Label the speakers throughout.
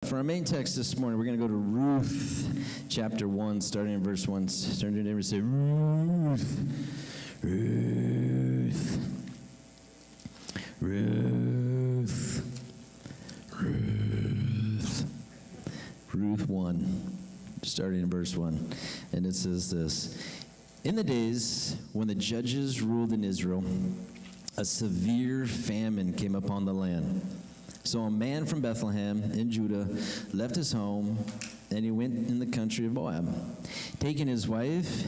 Speaker 1: For our main text this morning, we're going to go to Ruth chapter 1, starting in verse 1. Turn to your neighbor and say, Ruth, Ruth, Ruth, Ruth. Ruth 1, starting in verse 1. And it says this: In the days when the judges ruled in Israel, a severe famine came upon the land. So a man from Bethlehem in Judah left his home, and he went in the country of Moab, taking his wife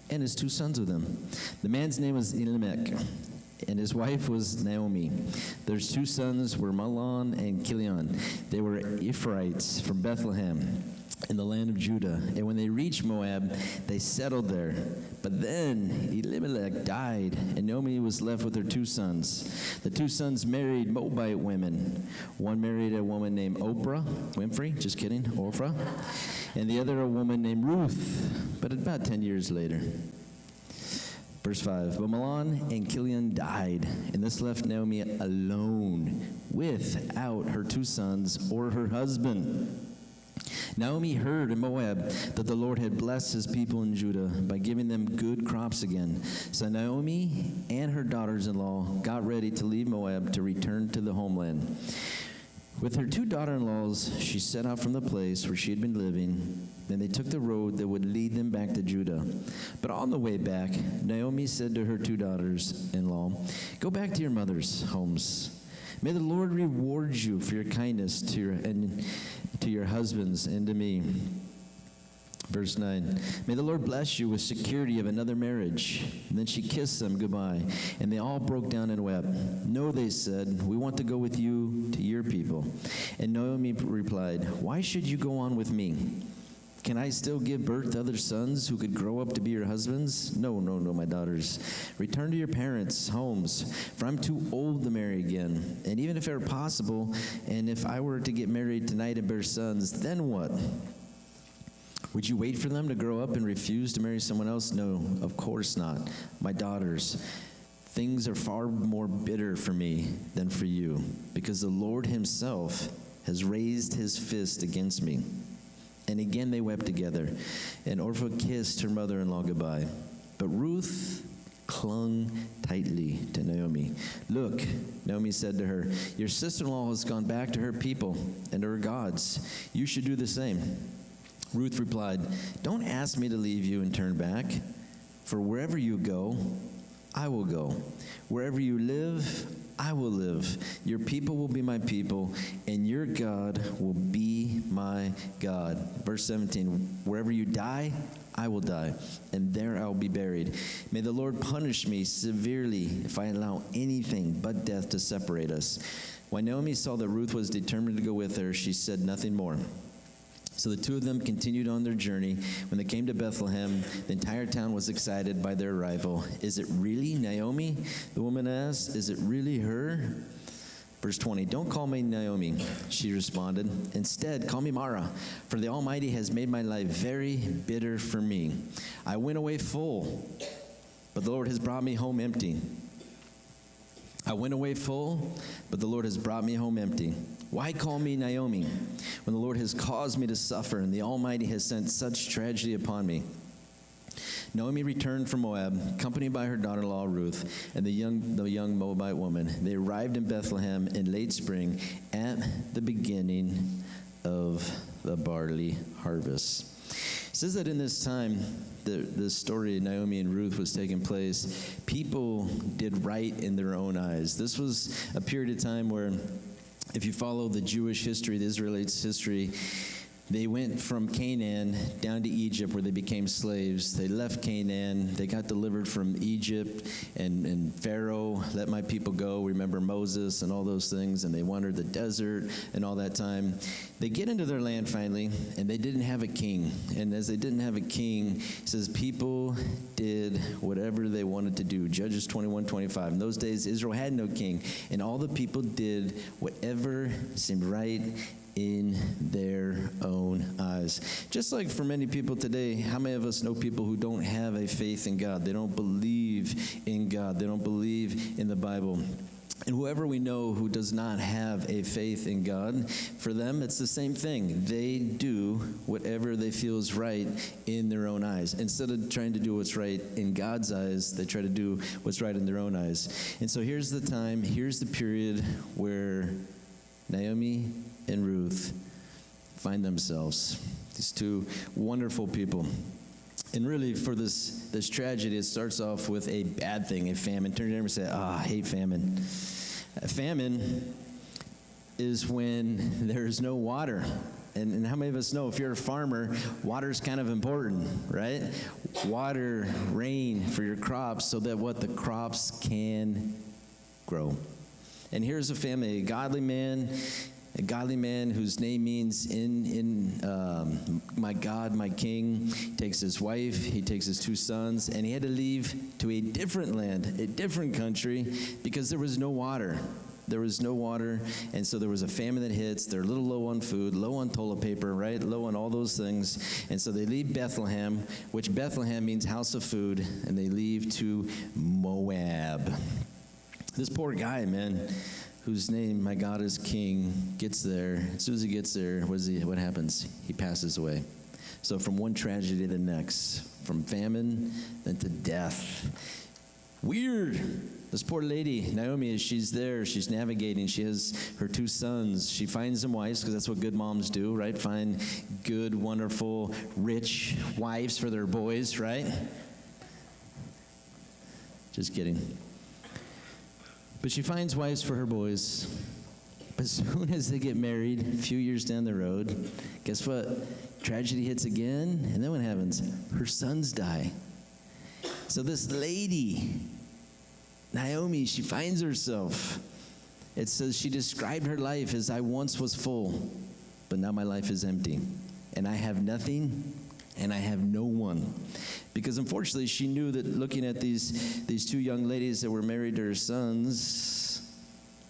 Speaker 1: and his 2 sons with him. The man's name was Elimelech, and his wife was Naomi. Their 2 sons were Mahlon and Chilion. They were Ephraimites from Bethlehem in the land of Judah. And when they reached Moab, they settled there. But then Elimelech died, and Naomi was left with her 2 sons. The 2 sons married Moabite women. One married a woman named Orpah, and the other a woman named Ruth, but about 10 years later. Verse 5, but Mahlon and Chilion died, and this left Naomi alone without her 2 sons or her husband. Naomi heard in Moab that the Lord had blessed his people in Judah by giving them good crops again. So Naomi and her daughters-in-law got ready to leave Moab to return to the homeland. With her 2 daughter-in-laws, she set out from the place where she had been living. Then they took the road that would lead them back to Judah. But on the way back, Naomi said to her 2 daughters-in-law, "Go back to your mother's homes. May the Lord reward you for your kindness to your husbands and to me." Verse 9, "May the Lord bless you with security of another marriage." And then she kissed them goodbye, and they all broke down and wept. "No," they said, "we want to go with you to your people." And Naomi replied, "Why should you go on with me? Can I still give birth to other sons who could grow up to be your husbands? No, my daughters. Return to your parents' homes, for I'm too old to marry again. And even if it were possible, and if I were to get married tonight and bear sons, then what? Would you wait for them to grow up and refuse to marry someone else? No, of course not. My daughters, things are far more bitter for me than for you, because the Lord himself has raised his fist against me." And again they wept together, and Orpah kissed her mother-in-law goodbye. But Ruth clung tightly to Naomi. "Look," Naomi said to her, "your sister-in-law has gone back to her people and to her gods. You should do the same." Ruth replied, "Don't ask me to leave you and turn back, for wherever you go, I will go. Wherever you live, I will live. Your people will be my people, and your God will be my God." Verse 17, "Wherever you die, I will die, and there I will be buried. May the Lord punish me severely if I allow anything but death to separate us." When Naomi saw that Ruth was determined to go with her, she said nothing more. So the 2 of them continued on their journey. When they came to Bethlehem, the entire town was excited by their arrival. "Is it really Naomi?" the woman asked. "Is it really her?" Verse 20, "Don't call me Naomi," she responded. "Instead, call me Mara, for the Almighty has made my life very bitter for me. I went away full, but the Lord has brought me home empty. I went away full, but the Lord has brought me home empty. Why call me Naomi when the Lord has caused me to suffer and the Almighty has sent such tragedy upon me?" Naomi returned from Moab, accompanied by her daughter-in-law Ruth and the young Moabite woman. They arrived in Bethlehem in late spring at the beginning of the barley harvest. It says that in this time, the story of Naomi and Ruth was taking place, people did right in their own eyes. This was a period of time where, if you follow the Jewish history, the Israelites' history, they went from Canaan down to Egypt where they became slaves. They left Canaan. They got delivered from Egypt, and Pharaoh let my people go. Remember Moses and all those things, and they wandered the desert and all that time. They get into their land finally, and they didn't have a king. And as they didn't have a king, it says people did whatever they wanted to do. Judges 21:25. In those days, Israel had no king, and all the people did whatever seemed right in their own eyes. Just like for many people today, how many of us know people who don't have a faith in God? They don't believe in God. They don't believe in the Bible. And whoever we know who does not have a faith in God, for them it's the same thing. They do whatever they feel is right in their own eyes. Instead of trying to do what's right in God's eyes, they try to do what's right in their own eyes. And so here's the time, here's the period where Naomi and Ruth find themselves. These two wonderful people. And really, for this tragedy, it starts off with a bad thing, a famine. Turn to your neighbor and say, I hate famine. Famine is when there's no water. And how many of us know, if you're a farmer, water's kind of important, right? Water, rain for your crops so that what the crops can grow. And here's a family, a godly man whose name means my God, my King. He takes his wife, he takes his 2 sons, and he had to leave to a different land, a different country, because there was no water. There was no water, and so there was a famine that hits. They're a little low on food, low on toilet paper, right? Low on all those things. And so they leave Bethlehem, which Bethlehem means house of food, and they leave to Moab. This poor guy, man, whose name, my God, is King, gets there. As soon as he gets there, what happens? He passes away. So from one tragedy to the next, from famine then to death. Weird. This poor lady, Naomi, as she's there, she's navigating. She has her 2 sons. She finds them wives, because that's what good moms do, right? Find good, wonderful, rich wives for their boys, right? Just kidding. But she finds wives for her boys. But as soon as they get married, a few years down the road, guess what? Tragedy hits again, and then what happens? Her sons die. So this lady, Naomi, she finds herself. It says she described her life as, I once was full, but now my life is empty. And I have nothing, and I have no one. Because unfortunately, she knew that looking at these 2 young ladies that were married to her sons,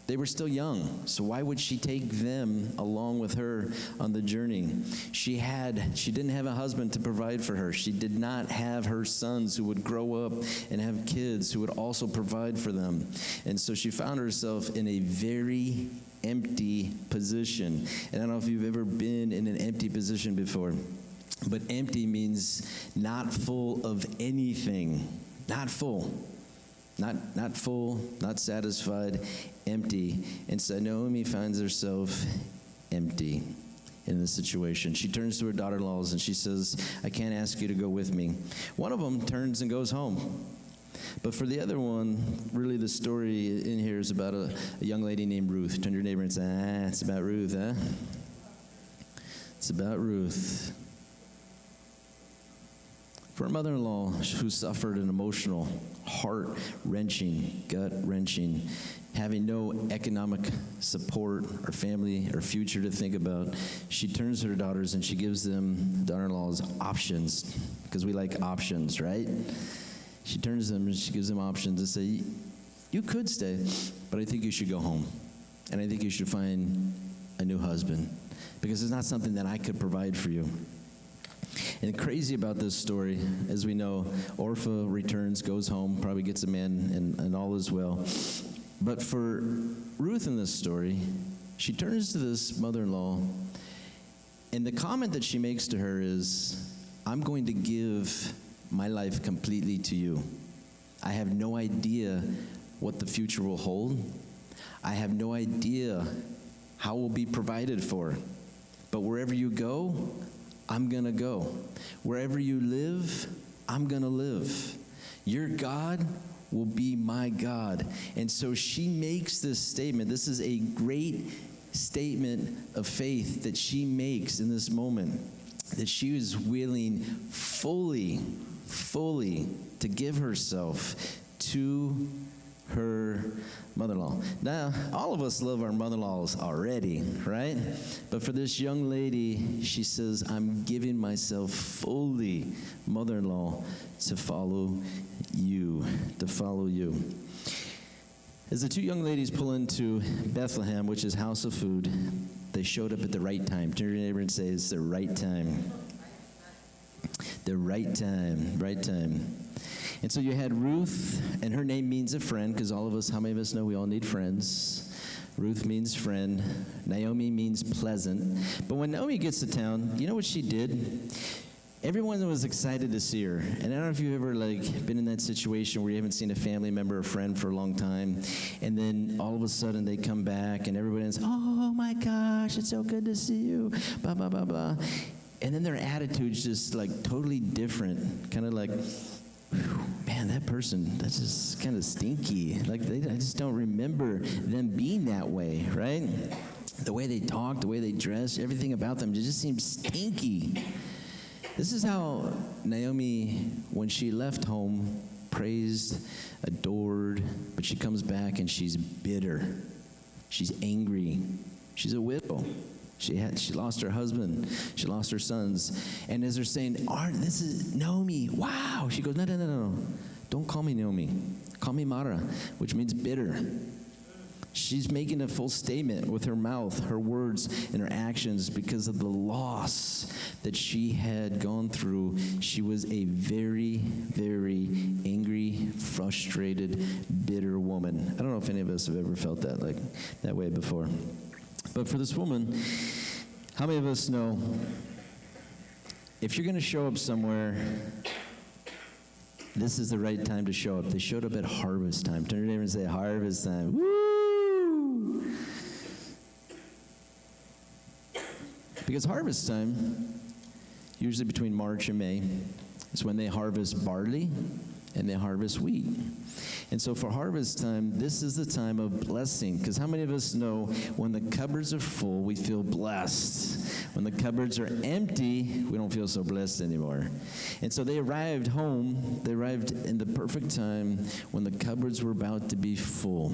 Speaker 1: they were still young. So why would she take them along with her on the journey? She didn't have a husband to provide for her. She did not have her sons who would grow up and have kids who would also provide for them. And so she found herself in a very empty position. And I don't know if you've ever been in an empty position before. But empty means not full of anything. Not full. Not full, not satisfied, empty. And so Naomi finds herself empty in this situation. She turns to her daughter-in-laws and she says, I can't ask you to go with me. One of them turns and goes home. But for the other one, really the story in here is about a young lady named Ruth. Turn to your neighbor and say, it's about Ruth, huh? It's about Ruth. For a mother-in-law who suffered an emotional, heart-wrenching, gut-wrenching, having no economic support or family or future to think about, she turns to her daughters and she gives them, daughter-in-laws, options, because we like options, right? She turns to them and she gives them options to say, you could stay, but I think you should go home. And I think you should find a new husband, because it's not something that I could provide for you. And crazy about this story, as we know, Orpah returns, goes home, probably gets a man, and all is well. But for Ruth in this story, she turns to this mother-in-law, and the comment that she makes to her is, I'm going to give my life completely to you. I have no idea what the future will hold. I have no idea how we'll be provided for. But wherever you go, I'm going to go. Wherever you live, I'm going to live. Your God will be my God. And so she makes this statement. This is a great statement of faith that she makes in this moment, that she is willing fully to give herself to her mother-in-law. Now, all of us love our mother-in-laws already, right? But for this young lady, she says, I'm giving myself fully, mother-in-law, to follow you. As the 2 young ladies pull into Bethlehem, which is house of food, they showed up at the right time. Turn to your neighbor and say, it's the right time. The right time. And so you had Ruth, and her name means a friend, because all of us, how many of us know we all need friends? Ruth means friend. Naomi means pleasant. But when Naomi gets to town, you know what she did? Everyone was excited to see her. And I don't know if you've ever been in that situation where you haven't seen a family member or friend for a long time, and then all of a sudden they come back and everybody's, oh my gosh, it's so good to see you, blah, blah, blah, blah. And then their attitude's just totally different, kind of like, man, that person, that's just kind of stinky. I just don't remember them being that way, right? The way they talk, the way they dress, everything about them just seems stinky. This is how Naomi, when she left home, praised, adored, but she comes back and she's bitter. She's angry. She's a widow. She lost her husband. She lost her sons. And as they're saying, this is Naomi, wow. She goes, no. Don't call me Naomi. Call me Mara, which means bitter. She's making a full statement with her mouth, her words, and her actions because of the loss that she had gone through. She was a very, very angry, frustrated, bitter woman. I don't know if any of us have ever felt that way before. But for this woman, how many of us know if you're going to show up somewhere, this is the right time to show up? They showed up at harvest time. Turn to your neighbor and say, harvest time. Woo! Because harvest time, usually between March and May, is when they harvest barley and they harvest wheat. And so for harvest time, this is the time of blessing. Because how many of us know when the cupboards are full, we feel blessed? When the cupboards are empty, we don't feel so blessed anymore. And so they arrived home. They arrived in the perfect time when the cupboards were about to be full.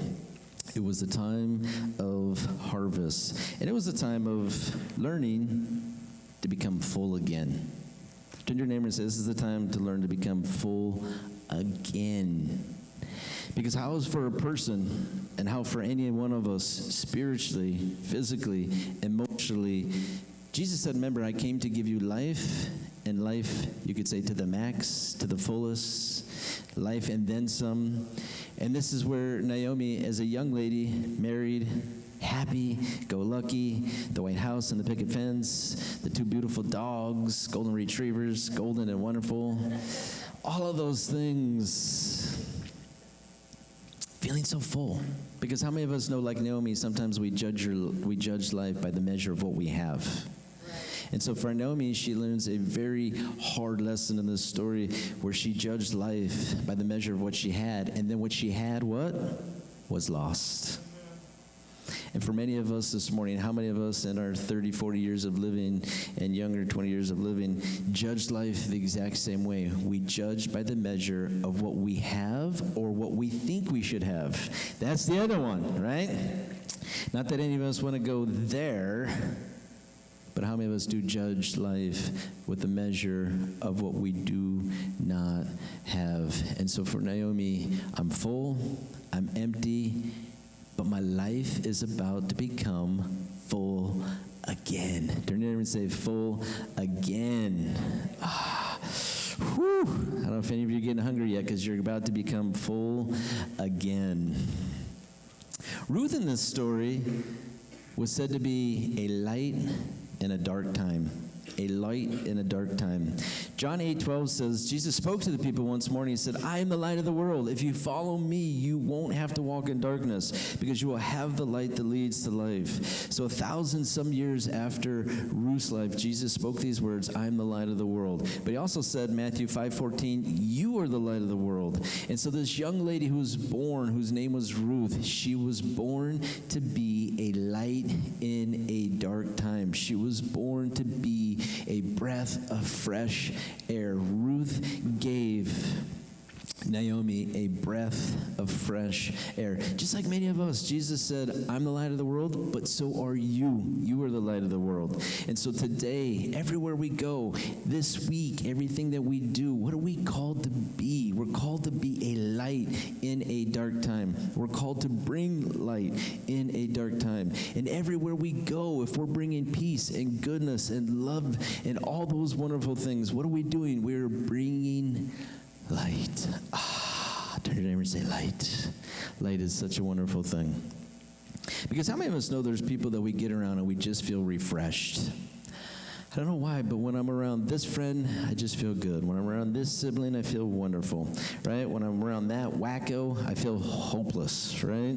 Speaker 1: It was the time of harvest. And it was the time of learning to become full again. Turn to your neighbor and say, this is the time to learn to become full again. Because how is for a person, and how for any one of us, spiritually, physically, emotionally, Jesus said, remember, I came to give you life, and life, you could say, to the max, to the fullest, life and then some. And this is where Naomi, as a young lady, married, happy, go lucky, the White House and the picket fence, the two beautiful dogs, golden retrievers, golden and wonderful, all of those things, feeling so full. Because how many of us know, like Naomi, sometimes we judge life by the measure of what we have. And so for Naomi, she learns a very hard lesson in this story where she judged life by the measure of what she had. And then what she had, what? Was lost. And for many of us this morning, how many of us in our 30, 40 years of living and younger, 20 years of living, judge life the exact same way? We judge by the measure of what we have or what we think we should have. That's the other one, right? Not that any of us want to go there, but how many of us do judge life with the measure of what we do not have? And so for Naomi, I'm full, I'm empty, but my life is about to become full again. Turn to your neighbor and say, full again. Whew. I don't know if any of you are getting hungry yet because you're about to become full again. Ruth in this story was said to be a light in a dark time. A light in a dark time. John 8:12 says, Jesus spoke to the people once more and he said, I am the light of the world. If you follow me, you won't have to walk in darkness because you will have the light that leads to life. So 1,000 some years after Ruth's life, Jesus spoke these words, I am the light of the world. But he also said, Matthew 5:14, you are the light of the world. And so this young lady who was born, whose name was Ruth, she was born to be a light in a dark time. She was born to be a breath of fresh air. Ruth gave Naomi a breath of fresh air. Just like many of us, Jesus said, I'm the light of the world, but so are you. You are the light of the world. And so today, everywhere we go, this week, everything that we do, what are we called to be? We're called to be a light in a dark time. We're called to bring light in a dark time. And everywhere we go, if we're bringing peace and goodness and love and all those wonderful things, what are we doing? We're bringing Light. Turn to your neighbor and say, light. Light is such a wonderful thing. Because how many of us know there's people that we get around and we just feel refreshed? I don't know why, but when I'm around this friend, I just feel good. When I'm around this sibling, I feel wonderful, right? When I'm around that wacko, I feel hopeless, right?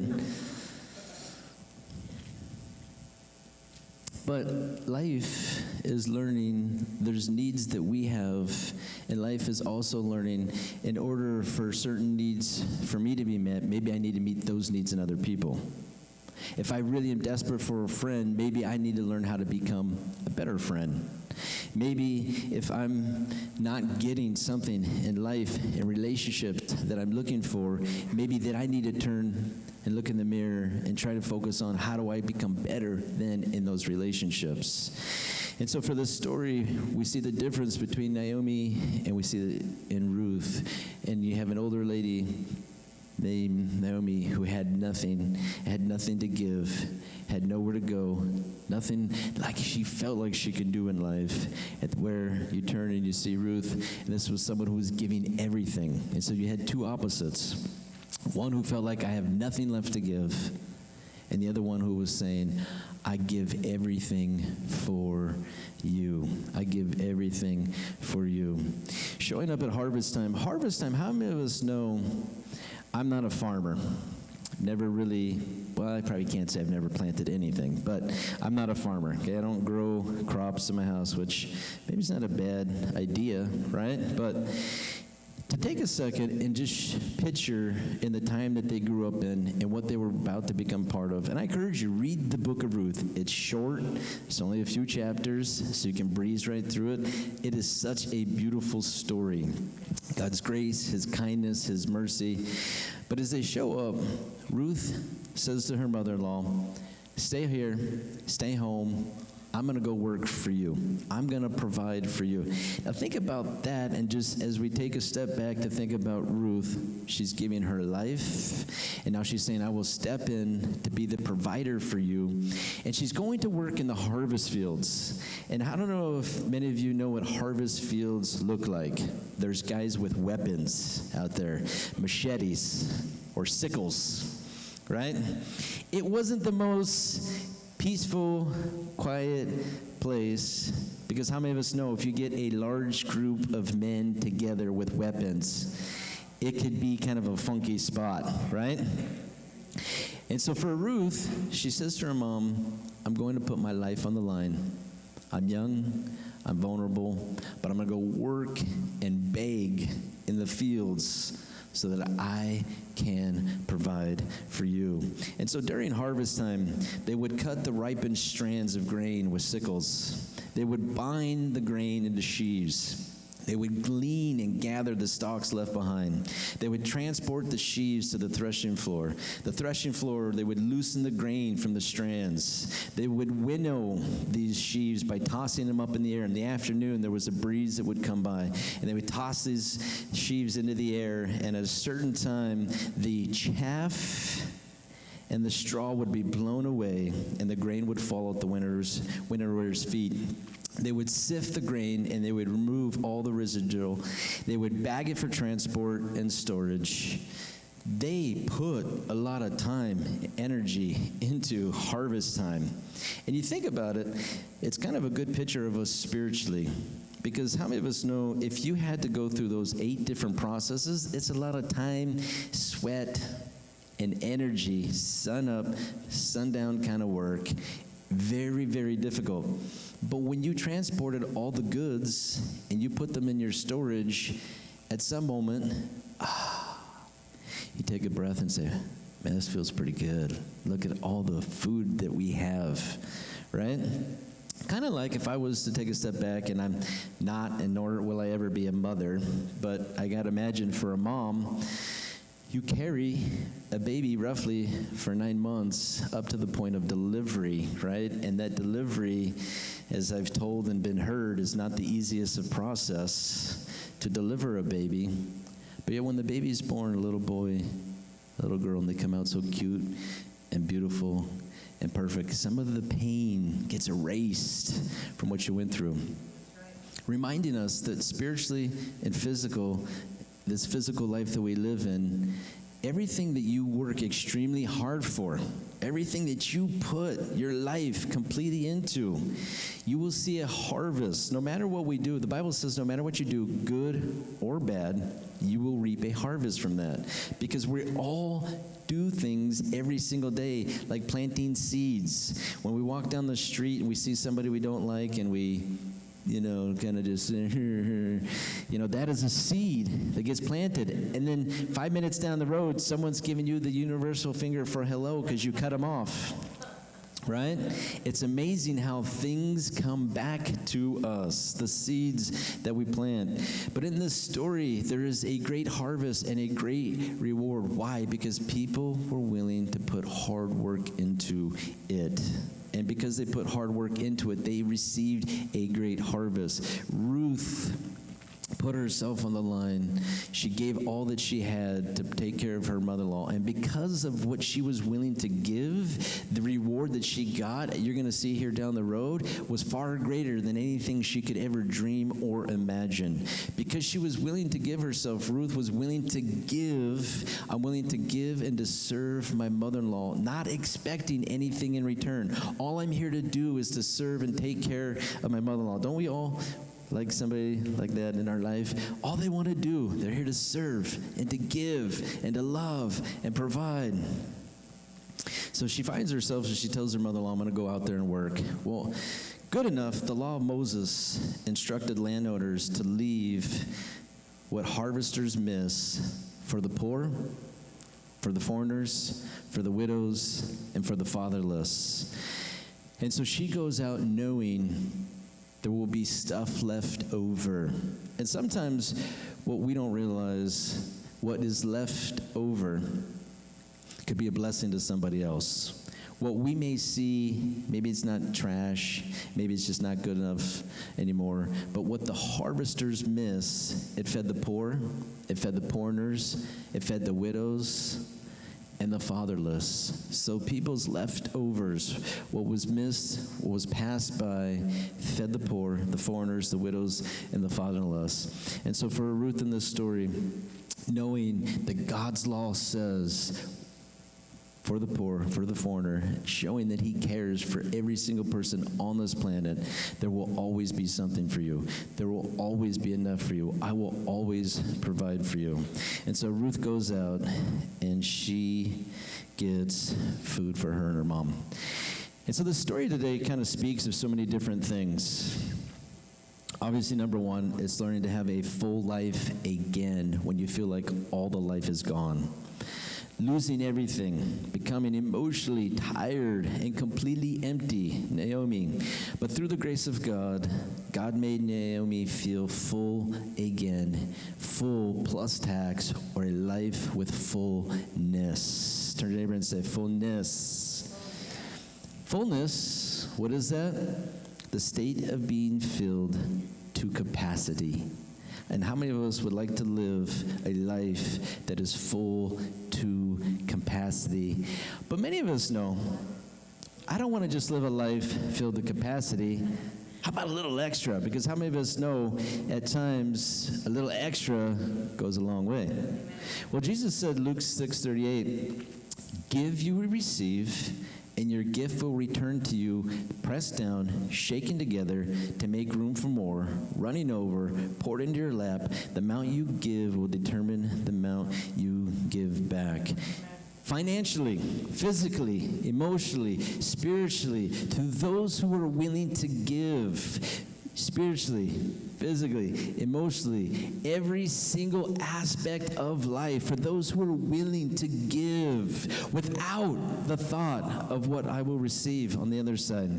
Speaker 1: But life is learning there's needs that we have, and life is also learning in order for certain needs for me to be met, maybe I need to meet those needs in other people. If I really am desperate for a friend, maybe I need to learn how to become a better friend. Maybe if I'm not getting something in life, in relationships that I'm looking for, maybe that I need to turn and look in the mirror and try to focus on how do I become better then in those relationships. And so for this story, we see the difference between Naomi and we see it in Ruth. And you have an older lady named Naomi who had nothing to give, had nowhere to go, nothing like she felt like she could do in life. At where you turn and you see Ruth, and this was someone who was giving everything. And so you had two opposites. One who felt like I have nothing left to give, and the other one who was saying, I give everything for you. I give everything for you. Showing up at harvest time, how many of us know I'm not a farmer? Never really, well, I probably can't say I've never planted anything, but I'm not a farmer, okay? I don't grow crops in my house, which maybe is not a bad idea, right? But to take a second and just picture in the time that they grew up in and what they were about to become part of. And I encourage you, read the book of Ruth. It's short. It's only a few chapters, so you can breeze right through it. It is such a beautiful story. God's grace, his kindness, his mercy. But as they show up, Ruth says to her mother-in-law, stay here, stay home. I'm going to go work for you. I'm going to provide for you. Now think about that, and just as we take a step back to think about Ruth, she's giving her life, and now she's saying, I will step in to be the provider for you. And she's going to work in the harvest fields. And I don't know if many of you know what harvest fields look like. There's guys with weapons out there, machetes or sickles, right? It wasn't the most peaceful, quiet place, because how many of us know if you get a large group of men together with weapons, it could be kind of a funky spot, right? And so for Ruth, she says to her mom, I'm going to put my life on the line. I'm young, I'm vulnerable, but I'm going to go work and beg in the fields so that I can provide for you. And so during harvest time, they would cut the ripened strands of grain with sickles. They would bind the grain into sheaves. They would glean and gather the stalks left behind. They would transport the sheaves to the threshing floor. The threshing floor, they would loosen the grain from the strands. They would winnow these sheaves by tossing them up in the air. In the afternoon, there was a breeze that would come by, and they would toss these sheaves into the air, and at a certain time, the chaff and the straw would be blown away, and the grain would fall at the winnower's feet. They would sift the grain, and they would remove all the residual. They would bag it for transport and storage. They put a lot of time, energy into harvest time. And you think about it, it's kind of a good picture of us spiritually. Because how many of us know if you had to go through those 8 different processes, it's a lot of time, sweat, and energy, sun up, sundown kind of work. Very, very difficult. But when you transported all the goods and you put them in your storage, at some moment, you take a breath and say, man, this feels pretty good. Look at all the food that we have, right? Kind of like if I was to take a step back, and I'm not, and nor will I ever be a mother, but I got to imagine for a mom, you carry a baby roughly for 9 months up to the point of delivery, right? And that delivery, as I've told and been heard, is not the easiest of process to deliver a baby. But yet when the baby's born, a little boy, a little girl, and they come out so cute and beautiful and perfect, some of the pain gets erased from what you went through. Reminding us that spiritually and physical this physical life that we live in, everything that you work extremely hard for, everything that you put your life completely into, you will see a harvest. No matter what we do, the Bible says no matter what you do, good or bad, you will reap a harvest from that. Because we all do things every single day, like planting seeds. When we walk down the street and we see somebody we don't like and we kind of just, that is a seed that gets planted. And then 5 minutes down the road, someone's giving you the universal finger for hello because you cut them off. Right? It's amazing how things come back to us, the seeds that we plant. But in this story, there is a great harvest and a great reward. Why? Because people were willing to put hard work into it. And because they put hard work into it, they received a great harvest. Ruth put herself on the line. She gave all that she had to take care of her mother-in-law. And because of what she was willing to give, the reward that she got, you're going to see here down the road, was far greater than anything she could ever dream or imagine. Because she was willing to give herself, Ruth was willing to give. I'm willing to give and to serve my mother-in-law, not expecting anything in return. All I'm here to do is to serve and take care of my mother-in-law. Don't we all like somebody like that in our life? All they want to do, they're here to serve and to give and to love and provide. So she finds herself, and she tells her mother-in-law, I'm going to go out there and work. Well, good enough, the law of Moses instructed landowners to leave what harvesters miss for the poor, for the foreigners, for the widows, and for the fatherless. And so she goes out knowing there will be stuff left over. And sometimes what we don't realize, what is left over could be a blessing to somebody else. What we may see, maybe it's not trash, maybe it's just not good enough anymore, but what the harvesters miss, it fed the poor, it fed the foreigners, it fed the widows, and the fatherless. So people's leftovers, what was missed, what was passed by, fed the poor, the foreigners, the widows, and the fatherless. And so for Ruth in this story, knowing that God's law says, for the poor, for the foreigner, showing that he cares for every single person on this planet, there will always be something for you. There will always be enough for you. I will always provide for you. And so Ruth goes out and she gets food for her and her mom. And so the story today kind of speaks of so many different things. Obviously, number one, it's learning to have a full life again when you feel like all the life is gone. Losing everything, becoming emotionally tired and completely empty, Naomi. But through the grace of God, God made Naomi feel full again. Full plus tax, or a life with fullness. Turn to your neighbor and say, fullness. Fullness, what is that? The state of being filled to capacity. And how many of us would like to live a life that is full to capacity? But many of us know, I don't want to just live a life filled to capacity. How about a little extra? Because how many of us know at times a little extra goes a long way? Well, Jesus said, Luke 6:38, give you will receive, and your gift will return to you, pressed down, shaken together to make room for more, running over, poured into your lap. The amount you give will determine the amount you give back. Financially, physically, emotionally, spiritually, to those who are willing to give, spiritually, physically, emotionally, every single aspect of life, for those who are willing to give without the thought of what I will receive on the other side.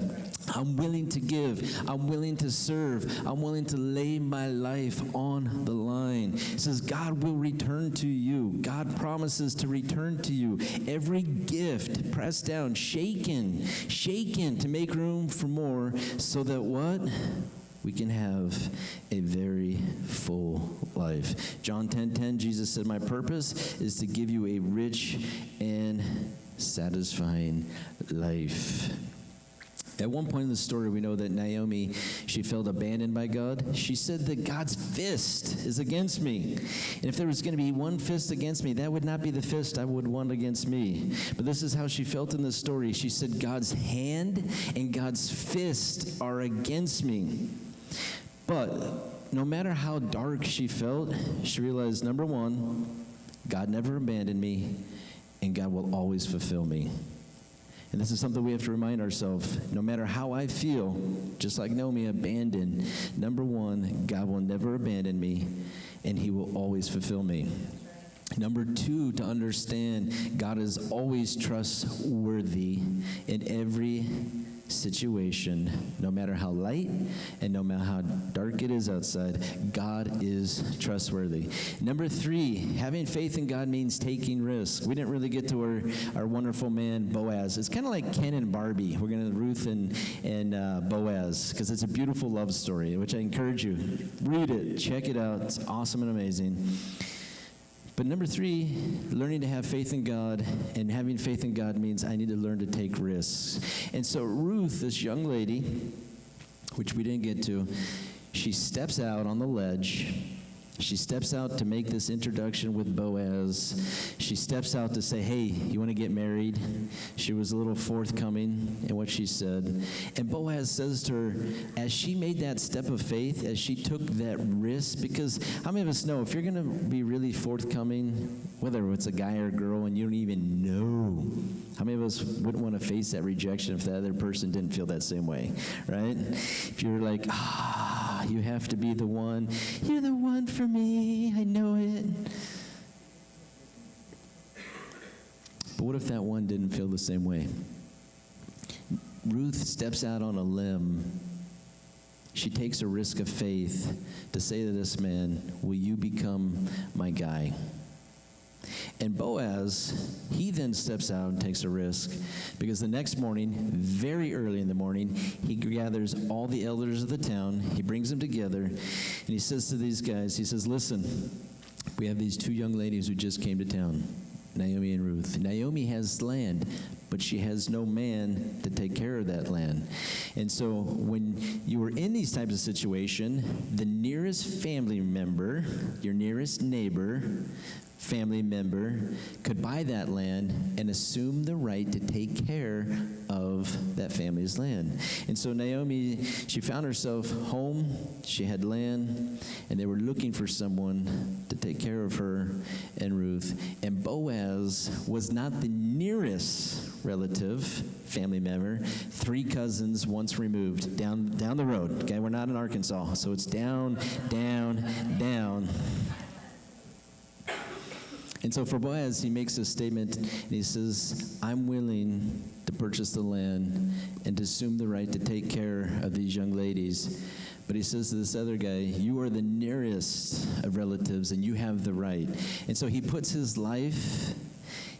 Speaker 1: I'm willing to give. I'm willing to serve. I'm willing to lay my life on the line. It says God will return to you. God promises to return to you every gift, pressed down, shaken to make room for more, so that what? We can have a very full life. John 10:10, Jesus said, my purpose is to give you a rich and satisfying life. At one point in the story, we know that Naomi, she felt abandoned by God. She said that God's fist is against me. And if there was going to be one fist against me, that would not be the fist I would want against me. But this is how she felt in the story. She said, God's hand and God's fist are against me. But no matter how dark she felt, she realized, number one, God never abandoned me, and God will always fulfill me. And this is something we have to remind ourselves. No matter how I feel, just like Naomi, abandoned, number one, God will never abandon me, and he will always fulfill me. Number two, to understand God is always trustworthy in every situation, no matter how light and no matter how dark it is outside, God is trustworthy. Number three, having faith in God means taking risks. We didn't really get to our wonderful man, Boaz. It's kind of like Ken and Barbie. We're going to Ruth and Boaz, because it's a beautiful love story, which I encourage you. Read it. Check it out. It's awesome and amazing. But number three, learning to have faith in God, and having faith in God means I need to learn to take risks. And so Ruth, this young lady, which we didn't get to, she steps out on the ledge. She steps out to make this introduction with Boaz. She steps out to say, hey, you want to get married? She was a little forthcoming in what she said. And Boaz says to her, as she made that step of faith, as she took that risk, because how many of us know if you're going to be really forthcoming, whether it's a guy or a girl, and you don't even know, how many of us wouldn't want to face that rejection if the other person didn't feel that same way, right? If you're like, you have to be the one. You're the one for me. I know it. But what if that one didn't feel the same way? Ruth steps out on a limb. She takes a risk of faith to say to this man, will you become my guy? And Boaz, he then steps out and takes a risk, because the next morning, very early in the morning, he gathers all the elders of the town, he brings them together, and he says to these guys, he says, listen, we have these two young ladies who just came to town, Naomi and Ruth. Naomi has land, but she has no man to take care of that land. And so when you are in these types of situations, the nearest family member, your nearest neighbor, family member could buy that land and assume the right to take care of that family's land. And so Naomi, she found herself home, she had land, and they were looking for someone to take care of her and Ruth. And Boaz was not the nearest relative, family member, 3 cousins once removed, down the road. Okay, we're not in Arkansas, so it's down, down, down. And so for Boaz, he makes a statement, and he says, I'm willing to purchase the land and to assume the right to take care of these young ladies. But he says to this other guy, you are the nearest of relatives, and you have the right. And so he puts his life,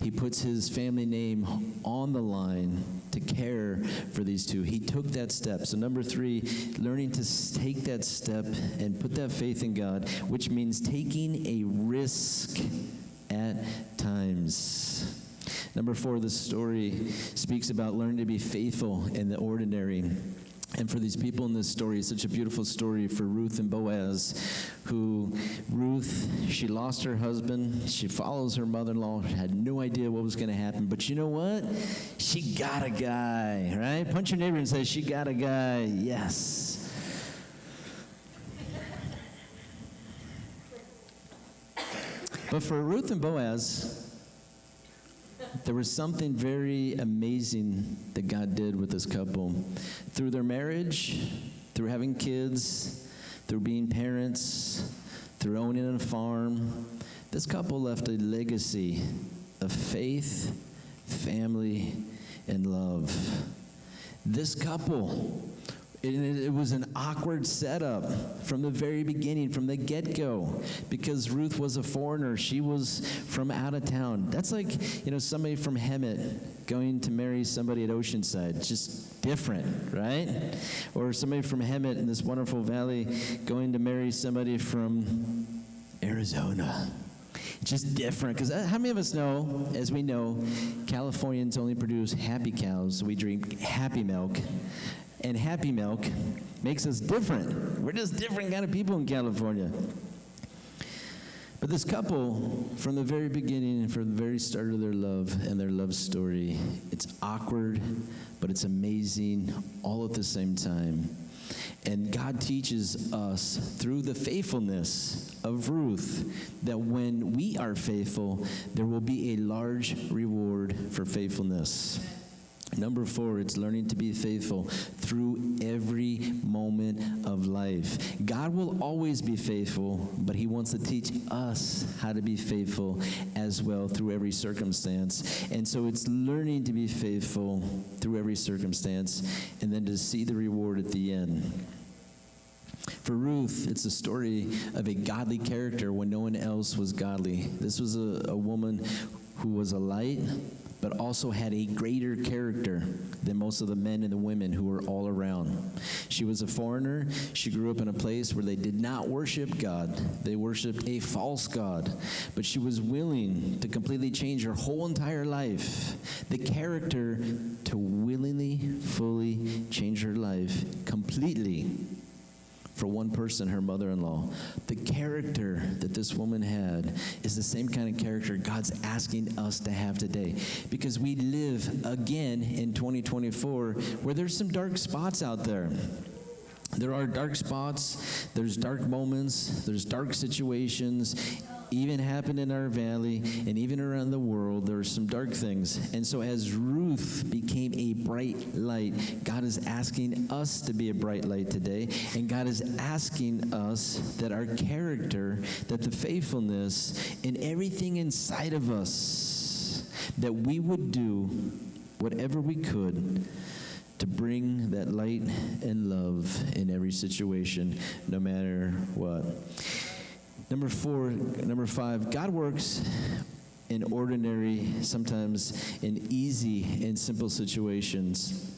Speaker 1: he puts his family name on the line to care for these two. He took that step. So number 3, learning to take that step and put that faith in God, which means taking a risk at times. Number 4, the story speaks about learning to be faithful in the ordinary. And for these people in this story, it's such a beautiful story for Ruth and Boaz, who Ruth, she lost her husband. She follows her mother-in-law, had no idea what was going to happen. But you know what? She got a guy, right? Punch your neighbor and say, she got a guy. Yes. But for Ruth and Boaz, there was something very amazing that God did with this couple. Through their marriage, through having kids, through being parents, through owning a farm, this couple left a legacy of faith, family, and love. This couple, it was an awkward setup from the very beginning, from the get-go, because Ruth was a foreigner. She was from out of town. That's like, somebody from Hemet going to marry somebody at Oceanside. It's just different, right? Or somebody from Hemet in this wonderful valley going to marry somebody from Arizona. Just different, because how many of us know, as we know, Californians only produce happy cows, so we drink happy milk, and happy milk makes us different. We're just different kind of people in California. But this couple, from the very beginning and from the very start of their love and their love story, it's awkward, but it's amazing all at the same time. And God teaches us through the faithfulness of Ruth that when we are faithful, there will be a large reward for faithfulness. Number 4, it's learning to be faithful through every moment of life. God will always be faithful, but he wants to teach us how to be faithful as well through every circumstance. And so it's learning to be faithful through every circumstance and then to see the reward at the end. For Ruth, it's a story of a godly character when no one else was godly. This was a woman who was a light, but also had a greater character than most of the men and the women who were all around. She was a foreigner. She grew up in a place where they did not worship God. They worshiped a false god. But she was willing to completely change her whole entire life, the character to willingly, fully change her life completely. For one person, her mother-in-law. The character that this woman had is the same kind of character God's asking us to have today. Because we live again in 2024 where there's some dark spots out there. There are dark spots, there's dark moments, there's dark situations, even happen in our valley and even around the world. There are some dark things. And so as Ruth became a bright light, God is asking us to be a bright light today. And God is asking us that our character, that the faithfulness in everything inside of us, that we would do whatever we could to bring that light and love in every situation, no matter what. Number 5, God works in ordinary, sometimes in easy and simple situations.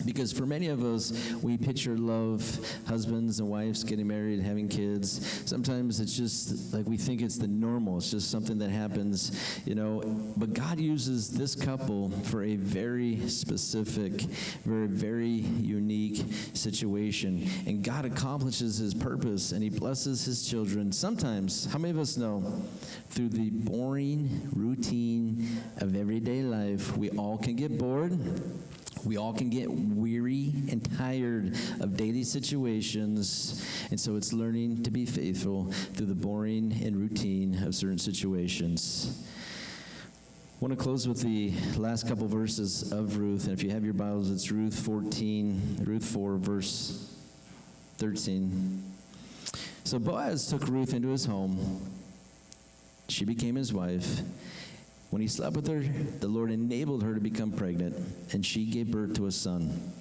Speaker 1: Because for many of us, we picture love, husbands and wives getting married, having kids. Sometimes it's just like we think it's the normal. It's just something that happens, you know. But God uses this couple for a very specific, very, very unique situation. And God accomplishes his purpose, and he blesses his children. Sometimes, how many of us know, through the boring routine of everyday life, we all can get bored. We all can get weary and tired of daily situations, and so it's learning to be faithful through the boring and routine of certain situations. I want to close with the last couple verses of Ruth, and if you have your Bibles, it's Ruth 4, verse 13. So Boaz took Ruth into his home. She became his wife. When he slept with her, the Lord enabled her to become pregnant, and she gave birth to a son.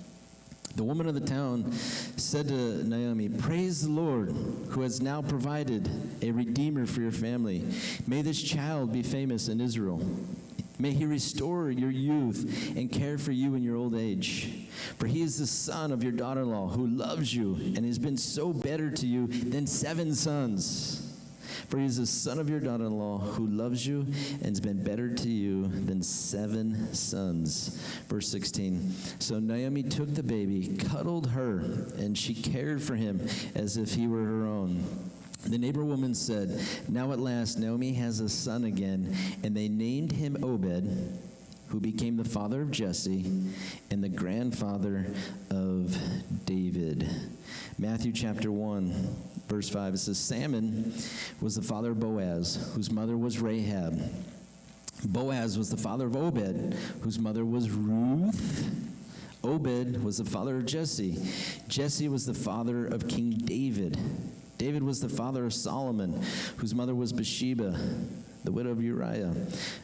Speaker 1: The woman of the town said to Naomi, "Praise the Lord, who has now provided a redeemer for your family. May this child be famous in Israel. May he restore your youth and care for you in your old age. For he is the son of your daughter-in-law, who loves you and has been so better to you than 7 sons. For he is the son of your daughter-in-law who loves you and has been better to you than 7 sons." Verse 16. So Naomi took the baby, cuddled her, and she cared for him as if he were her own. The neighbor woman said, "Now at last Naomi has a son again," and they named him Obed, who became the father of Jesse and the grandfather of David. Matthew chapter 1, verse 5, it says, Salmon was the father of Boaz, whose mother was Rahab. Boaz was the father of Obed, whose mother was Ruth. Obed was the father of Jesse. Jesse was the father of King David. David was the father of Solomon, whose mother was Bathsheba, the widow of Uriah.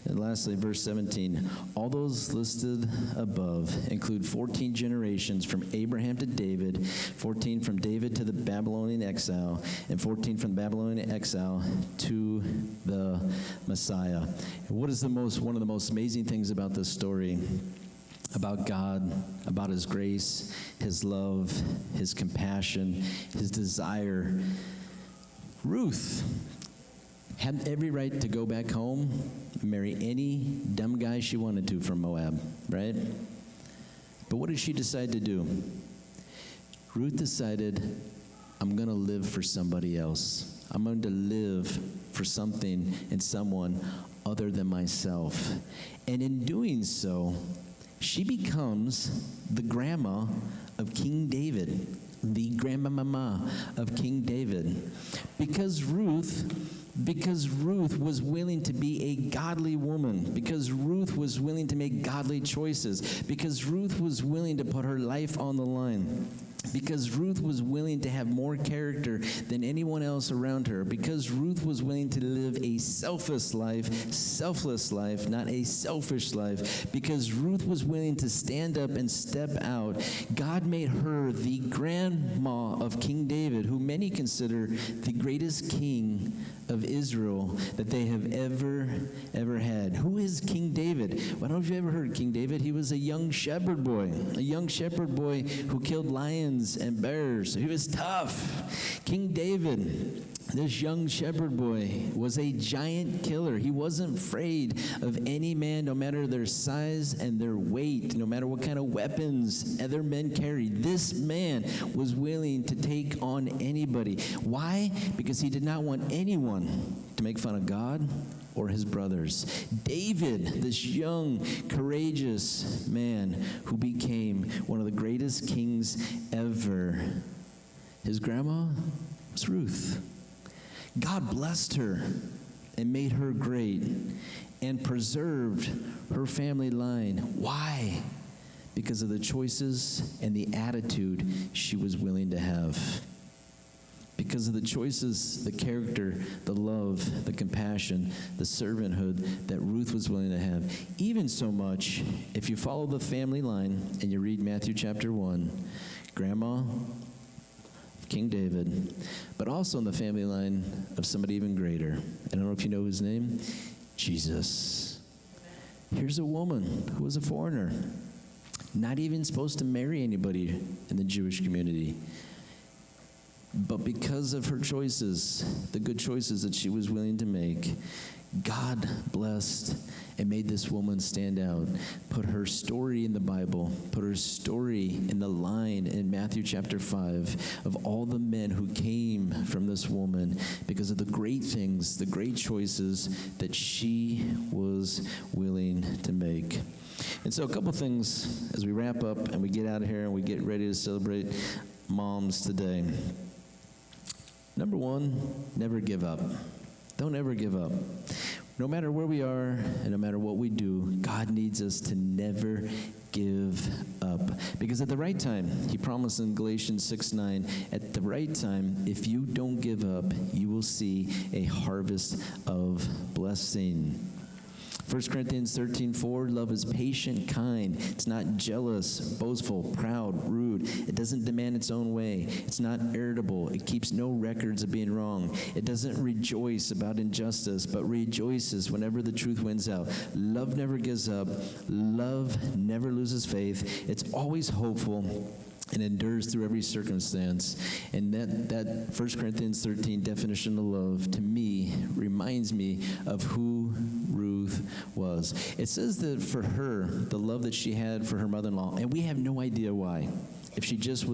Speaker 1: And lastly, verse 17, all those listed above include 14 generations from Abraham to David, 14 from David to the Babylonian exile, and 14 from the Babylonian exile to the Messiah. And what is one of the most amazing things about this story? About God, about his grace, his love, his compassion, his desire. Ruth, had every right to go back home, marry any dumb guy she wanted to from Moab, right? But what did she decide to do? Ruth decided, I'm going to live for somebody else. I'm going to live for something and someone other than myself. And in doing so, she becomes the grandma of King David, the grandmama of King David. Because Ruth was willing to be a godly woman, because Ruth was willing to make godly choices, because Ruth was willing to put her life on the line, because Ruth was willing to have more character than anyone else around her, because Ruth was willing to live a selfless life, not a selfish life, because Ruth was willing to stand up and step out, God made her the grandma of King David, who many consider the greatest king of Israel that they have ever had. Who is King David? Well, I don't know if you ever heard of King David. He was a young shepherd boy who killed lions and bears. He was tough. King David, this young shepherd boy, was a giant killer. He wasn't afraid of any man, no matter their size and their weight, no matter what kind of weapons other men carried. This man was willing to take on anybody. Why? Because he did not want anyone to make fun of God or his brothers. David, this young, courageous man who became one of the greatest kings ever. His grandma was Ruth. God blessed her and made her great and preserved her family line. Why? Because of the choices and the attitude she was willing to have. Because of the choices, the character, the love, the compassion, the servanthood that Ruth was willing to have. Even so much, if you follow the family line and you read Matthew chapter 1, grandma, King David, but also in the family line of somebody even greater. I don't know if you know his name, Jesus. Here's a woman who was a foreigner, not even supposed to marry anybody in the Jewish community. But because of her choices, the good choices that she was willing to make, God blessed and made this woman stand out, put her story in the Bible, put her story in the line in Matthew chapter 5 of all the men who came from this woman because of the great things, the great choices that she was willing to make. And so a couple things as we wrap up and we get out of here and we get ready to celebrate moms today. Number one, never give up. Don't ever give up. No matter where we are and no matter what we do, God needs us to never give up. Because at the right time, he promised in Galatians 6:9, at the right time, if you don't give up, you will see a harvest of blessing. 1 Corinthians 13:4, love is patient, kind. It's not jealous, boastful, proud, rude. It doesn't demand its own way. It's not irritable. It keeps no records of being wrong. It doesn't rejoice about injustice, but rejoices whenever the truth wins out. Love never gives up. Love never loses faith. It's always hopeful and endures through every circumstance. And that 1 Corinthians 13 definition of love, to me, reminds me of who Ruth was. It says that for her, the love that she had for her mother-in-law, and we have no idea why. If she just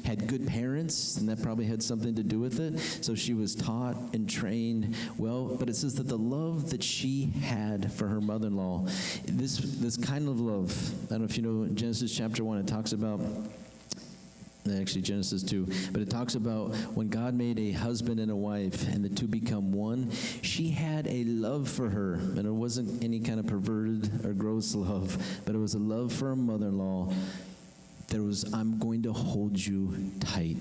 Speaker 1: had good parents, and that probably had something to do with it, so she was taught and trained well, but it says that the love that she had for her mother-in-law, this kind of love, I don't know if you know Genesis chapter 1, it talks about, actually Genesis 2, but it talks about when God made a husband and a wife and the two become one, she had a love for her, and it wasn't any kind of perverted or gross love, but it was a love for her mother-in-law. There was, I'm going to hold you tight,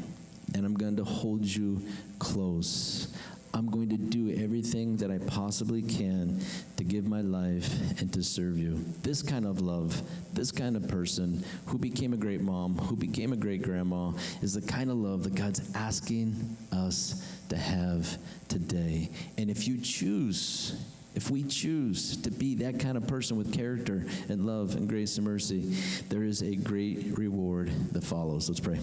Speaker 1: and I'm going to hold you close. I'm going to do everything that I possibly can to give my life and to serve you. This kind of love, this kind of person who became a great mom, who became a great grandma, is the kind of love that God's asking us to have today. And if we choose to be that kind of person with character and love and grace and mercy, there is a great reward that follows. Let's pray.